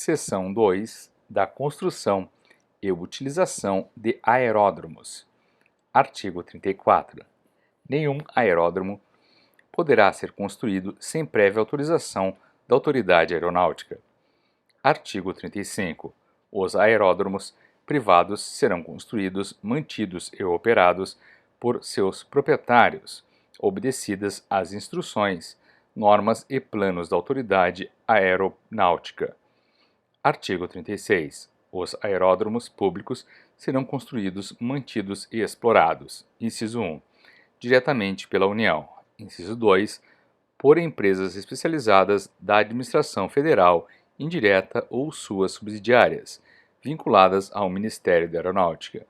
Seção 2 da construção e utilização de aeródromos. Artigo 34. Nenhum aeródromo poderá ser construído sem prévia autorização da autoridade aeronáutica. Artigo 35. Os aeródromos privados serão construídos, mantidos e operados por seus proprietários, obedecidas as instruções, normas e planos da autoridade aeronáutica. Artigo 36. Os aeródromos públicos serão construídos, mantidos e explorados. Inciso 1. Diretamente pela União. Inciso 2. Por empresas especializadas da administração federal, indireta ou suas subsidiárias, vinculadas ao Ministério da Aeronáutica.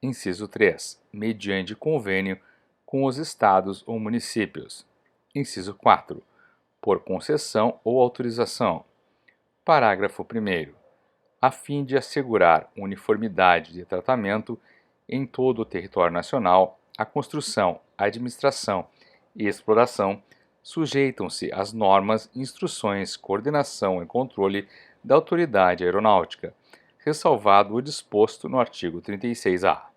Inciso 3. Mediante convênio com os estados ou municípios. Inciso 4. Por concessão ou autorização. Parágrafo 1º. A fim de assegurar uniformidade de tratamento em todo o território nacional, a construção, a administração e exploração sujeitam-se às normas, instruções, coordenação e controle da autoridade aeronáutica, ressalvado o disposto no artigo 36-A.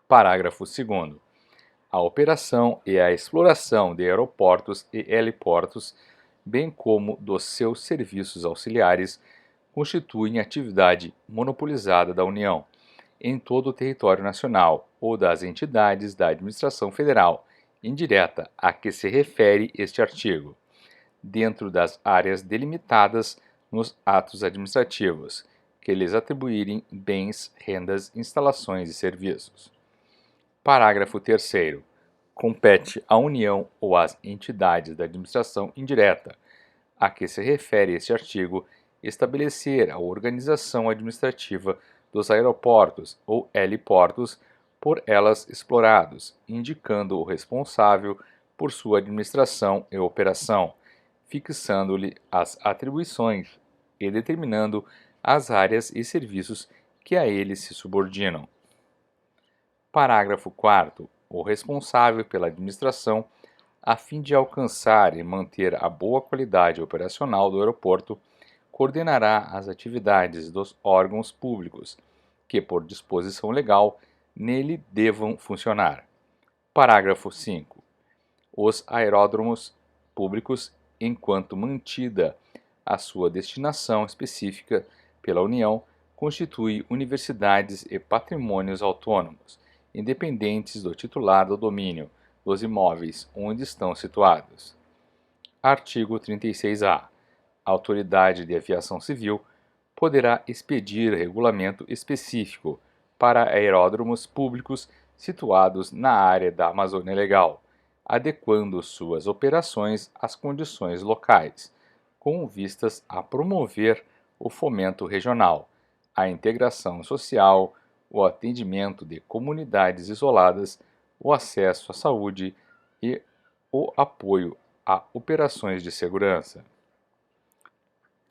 Parágrafo 2º. A operação e a exploração de aeroportos e heliportos, bem como dos seus serviços auxiliares, constituem atividade monopolizada da União, em todo o território nacional, ou das entidades da administração federal, indireta a que se refere este artigo, dentro das áreas delimitadas nos atos administrativos, que lhes atribuírem bens, rendas, instalações e serviços. Parágrafo 3º. Compete à União ou às entidades da administração indireta, a que se refere este artigo, estabelecer a organização administrativa dos aeroportos ou heliportos por elas explorados, indicando o responsável por sua administração e operação, fixando-lhe as atribuições e determinando as áreas e serviços que a ele se subordinam. Parágrafo 4º. O responsável pela administração, a fim de alcançar e manter a boa qualidade operacional do aeroporto, coordenará as atividades dos órgãos públicos, que, por disposição legal, nele devam funcionar. Parágrafo 5. Os aeródromos públicos, enquanto mantida a sua destinação específica pela União, constituem universidades e patrimônios autônomos, independentes do titular do domínio dos imóveis onde estão situados. Artigo 36-A. A Autoridade de Aviação Civil poderá expedir regulamento específico para aeródromos públicos situados na área da Amazônia Legal, adequando suas operações às condições locais, com vistas a promover o fomento regional, a integração social, o atendimento de comunidades isoladas, o acesso à saúde e o apoio a operações de segurança.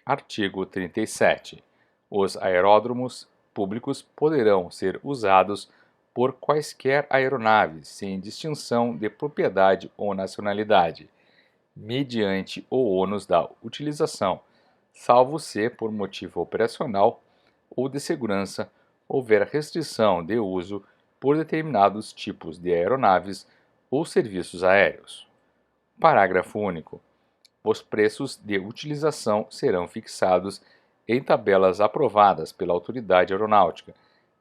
Artigo 37. Os aeródromos públicos poderão ser usados por quaisquer aeronaves, sem distinção de propriedade ou nacionalidade, mediante o ônus da utilização, salvo se, por motivo operacional ou de segurança, houver restrição de uso por determinados tipos de aeronaves ou serviços aéreos. Parágrafo único. Os preços de utilização serão fixados em tabelas aprovadas pela autoridade aeronáutica,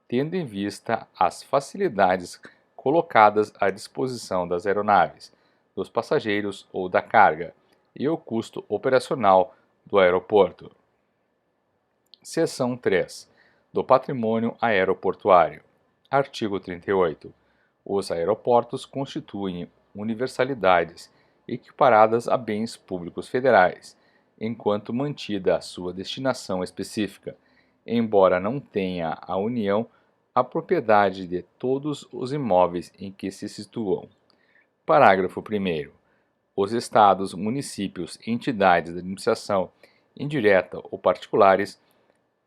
tendo em vista as facilidades colocadas à disposição das aeronaves, dos passageiros ou da carga, e o custo operacional do aeroporto. Seção 3. Do patrimônio aeroportuário. Artigo 38. Os aeroportos constituem universalidades equiparadas a bens públicos federais, enquanto mantida a sua destinação específica, embora não tenha a União a propriedade de todos os imóveis em que se situam. Parágrafo 1º. Os estados, municípios e entidades de administração indireta ou particulares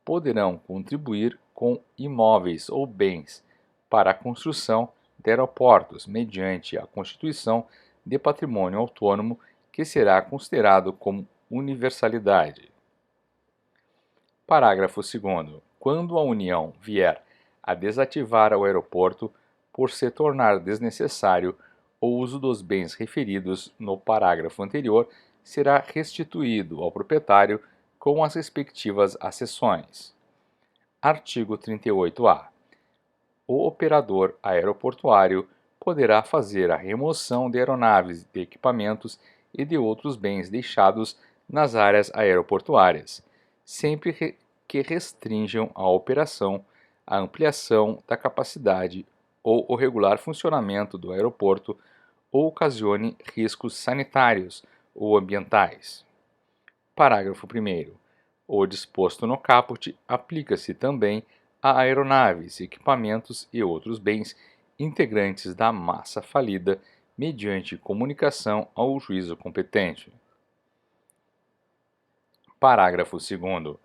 poderão contribuir com imóveis ou bens para a construção de aeroportos mediante a constituição de patrimônio autônomo que será considerado como universalidade. Parágrafo 2º. Quando a União vier a desativar o aeroporto por se tornar desnecessário, o uso dos bens referidos no parágrafo anterior será restituído ao proprietário com as respectivas acessões. Artigo 38-A. O operador aeroportuário poderá fazer a remoção de aeronaves, de equipamentos e de outros bens deixados nas áreas aeroportuárias, sempre que restringam a operação, a ampliação da capacidade ou o regular funcionamento do aeroporto ou ocasione riscos sanitários ou ambientais. Parágrafo 1º. O disposto no caput aplica-se também a aeronaves, equipamentos e outros bens integrantes da massa falida mediante comunicação ao juízo competente. Parágrafo 2º.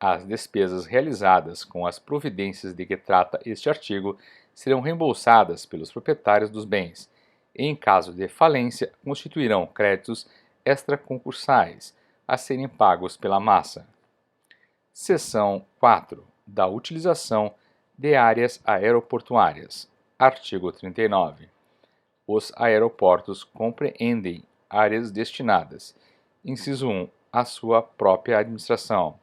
As despesas realizadas com as providências de que trata este artigo serão reembolsadas pelos proprietários dos bens e, em caso de falência, constituirão créditos extraconcursais a serem pagos pela massa. Seção 4. Da utilização de áreas aeroportuárias. Artigo 39. Os aeroportos compreendem áreas destinadas: inciso 1, à sua própria administração;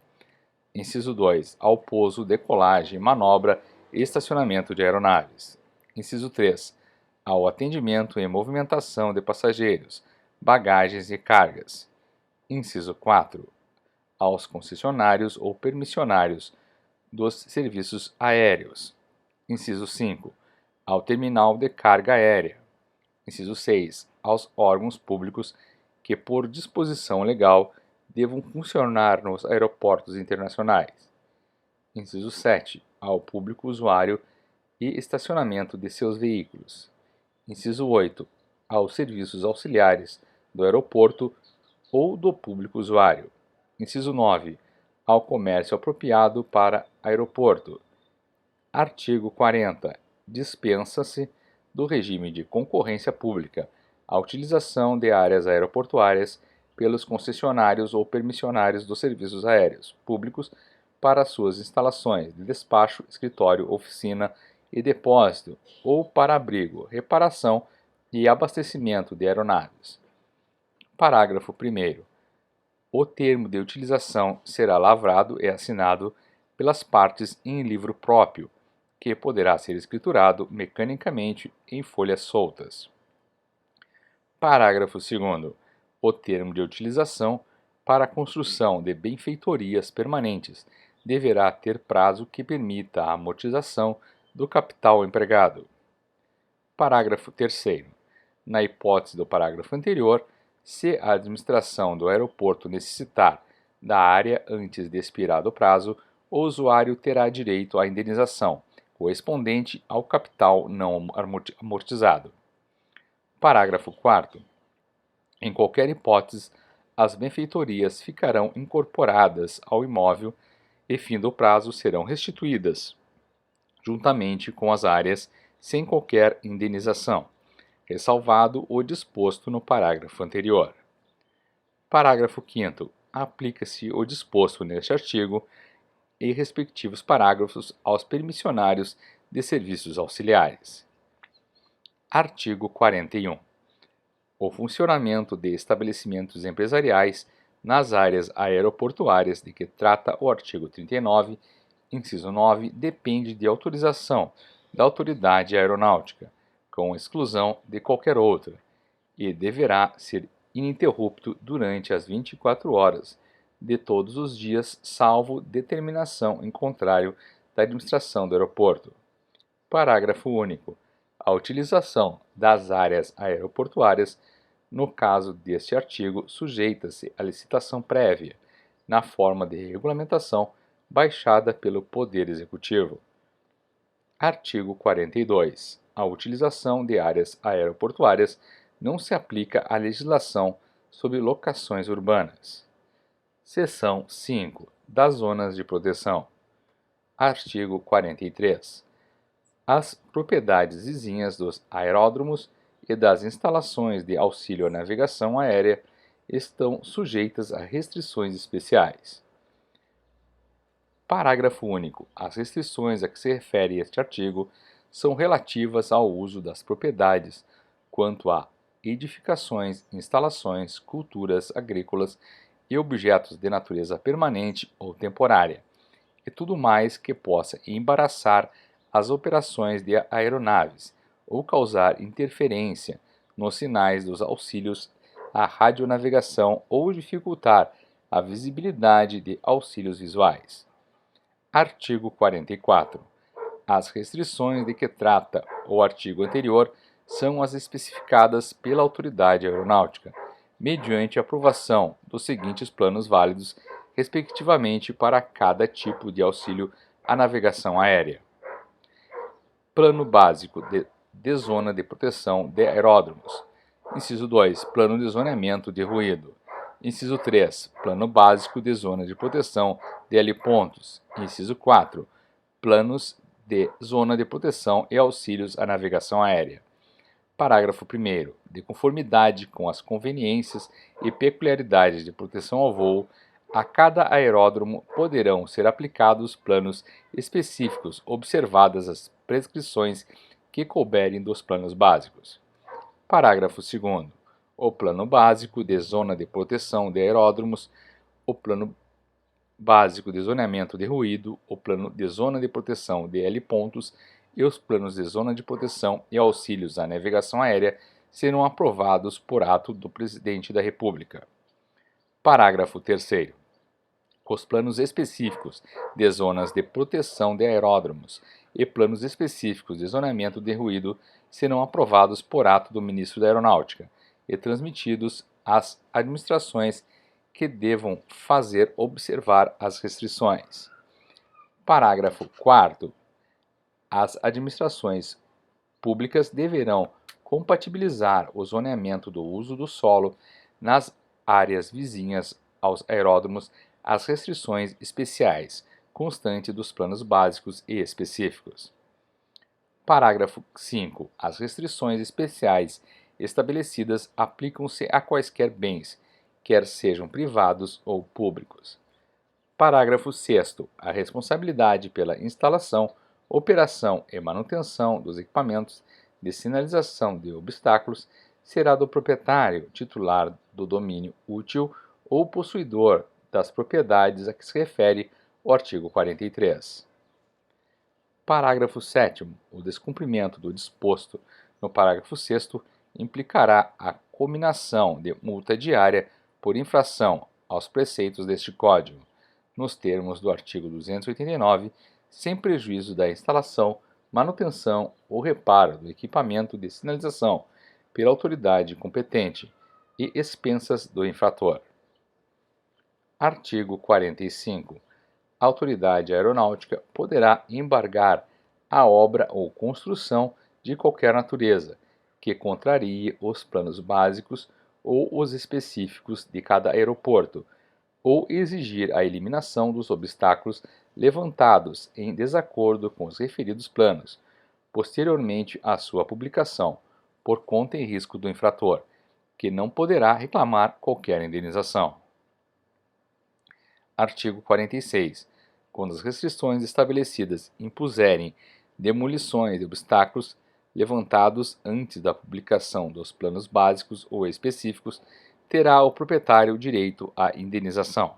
inciso 2, ao pouso, decolagem, manobra e estacionamento de aeronaves; inciso 3, ao atendimento e movimentação de passageiros, bagagens e cargas; inciso 4, aos concessionários ou permissionários dos serviços aéreos; inciso 5, ao terminal de carga aérea; inciso 6, aos órgãos públicos que, por disposição legal, devam funcionar nos aeroportos internacionais; inciso 7, ao público usuário e estacionamento de seus veículos; inciso 8, aos serviços auxiliares do aeroporto ou do público usuário; inciso 9, ao comércio apropriado para aeroporto. Artigo 40. Dispensa-se do regime de concorrência pública a utilização de áreas aeroportuárias pelos concessionários ou permissionários dos serviços aéreos públicos para suas instalações de despacho, escritório, oficina e depósito, ou para abrigo, reparação e abastecimento de aeronaves. Parágrafo 1º. O termo de utilização será lavrado e assinado pelas partes em livro próprio, que poderá ser escriturado mecanicamente em folhas soltas. Parágrafo 2º. O termo de utilização para a construção de benfeitorias permanentes deverá ter prazo que permita a amortização do capital empregado. Parágrafo 3º. Na hipótese do parágrafo anterior, se a administração do aeroporto necessitar da área antes de expirado o prazo, o usuário terá direito à indenização correspondente ao capital não amortizado. Parágrafo 4º. Em qualquer hipótese, as benfeitorias ficarão incorporadas ao imóvel e, findo o prazo, serão restituídas, juntamente com as áreas, sem qualquer indenização, ressalvado o disposto no parágrafo anterior. Parágrafo 5º. Aplica-se o disposto neste artigo e respectivos parágrafos aos permissionários de serviços auxiliares. Artigo 41. O funcionamento de estabelecimentos empresariais nas áreas aeroportuárias de que trata o artigo 39, inciso 9, depende de autorização da autoridade aeronáutica, com exclusão de qualquer outra, e deverá ser ininterrupto durante as 24 horas de todos os dias, salvo determinação em contrário da administração do aeroporto. Parágrafo único. A utilização das áreas aeroportuárias, no caso deste artigo, sujeita-se à licitação prévia, na forma de regulamentação baixada pelo Poder Executivo. Artigo 42. A utilização de áreas aeroportuárias não se aplica à legislação sobre locações urbanas. Seção 5. Das zonas de proteção. Artigo 43. As propriedades vizinhas dos aeródromos e das instalações de auxílio à navegação aérea estão sujeitas a restrições especiais. Parágrafo único. As restrições a que se refere este artigo são relativas ao uso das propriedades quanto a edificações, instalações, culturas agrícolas e objetos de natureza permanente ou temporária, e tudo mais que possa embaraçar as operações de aeronaves ou causar interferência nos sinais dos auxílios à radionavegação ou dificultar a visibilidade de auxílios visuais. Artigo 44. As restrições de que trata o artigo anterior são as especificadas pela autoridade aeronáutica, mediante aprovação dos seguintes planos válidos, respectivamente, para cada tipo de auxílio à navegação aérea. Plano básico de zona de proteção de aeródromos. Inciso 2. Plano de zoneamento de ruído. Inciso 3. Plano básico de zona de proteção de helipontos. Inciso 4. Planos de zona de proteção e auxílios à navegação aérea. Parágrafo 1º. De conformidade com as conveniências e peculiaridades de proteção ao voo, a cada aeródromo poderão ser aplicados planos específicos, observadas as prescrições que couberem dos planos básicos. Parágrafo 2º. O plano básico de zona de proteção de aeródromos, o plano básico de zoneamento de ruído, o plano de zona de proteção de helipontos e os planos de zona de proteção e auxílios à navegação aérea serão aprovados por ato do Presidente da República. Parágrafo 3º. Os planos específicos de zonas de proteção de aeródromos e planos específicos de zoneamento de ruído serão aprovados por ato do Ministro da Aeronáutica e transmitidos às administrações que devam fazer observar as restrições. Parágrafo 4º. As administrações públicas deverão compatibilizar o zoneamento do uso do solo nas áreas vizinhas aos aeródromos às restrições especiais, constante dos planos básicos e específicos. Parágrafo 5. As restrições especiais estabelecidas aplicam-se a quaisquer bens, quer sejam privados ou públicos. Parágrafo 6º. A responsabilidade pela instalação, operação e manutenção dos equipamentos de sinalização de obstáculos será do proprietário titular do domínio útil ou possuidor das propriedades a que se refere o artigo 43. Parágrafo 7º. O descumprimento do disposto no parágrafo 6º implicará a cominação de multa diária por infração aos preceitos deste Código, nos termos do artigo 289, sem prejuízo da instalação, manutenção ou reparo do equipamento de sinalização pela autoridade competente e expensas do infrator. Artigo 45. A autoridade aeronáutica poderá embargar a obra ou construção de qualquer natureza que contrarie os planos básicos ou os específicos de cada aeroporto, ou exigir a eliminação dos obstáculos levantados em desacordo com os referidos planos, posteriormente à sua publicação, por conta e risco do infrator, que não poderá reclamar qualquer indenização. Artigo 46. Quando as restrições estabelecidas impuserem demolições de obstáculos levantados antes da publicação dos planos básicos ou específicos, terá o proprietário direito à indenização.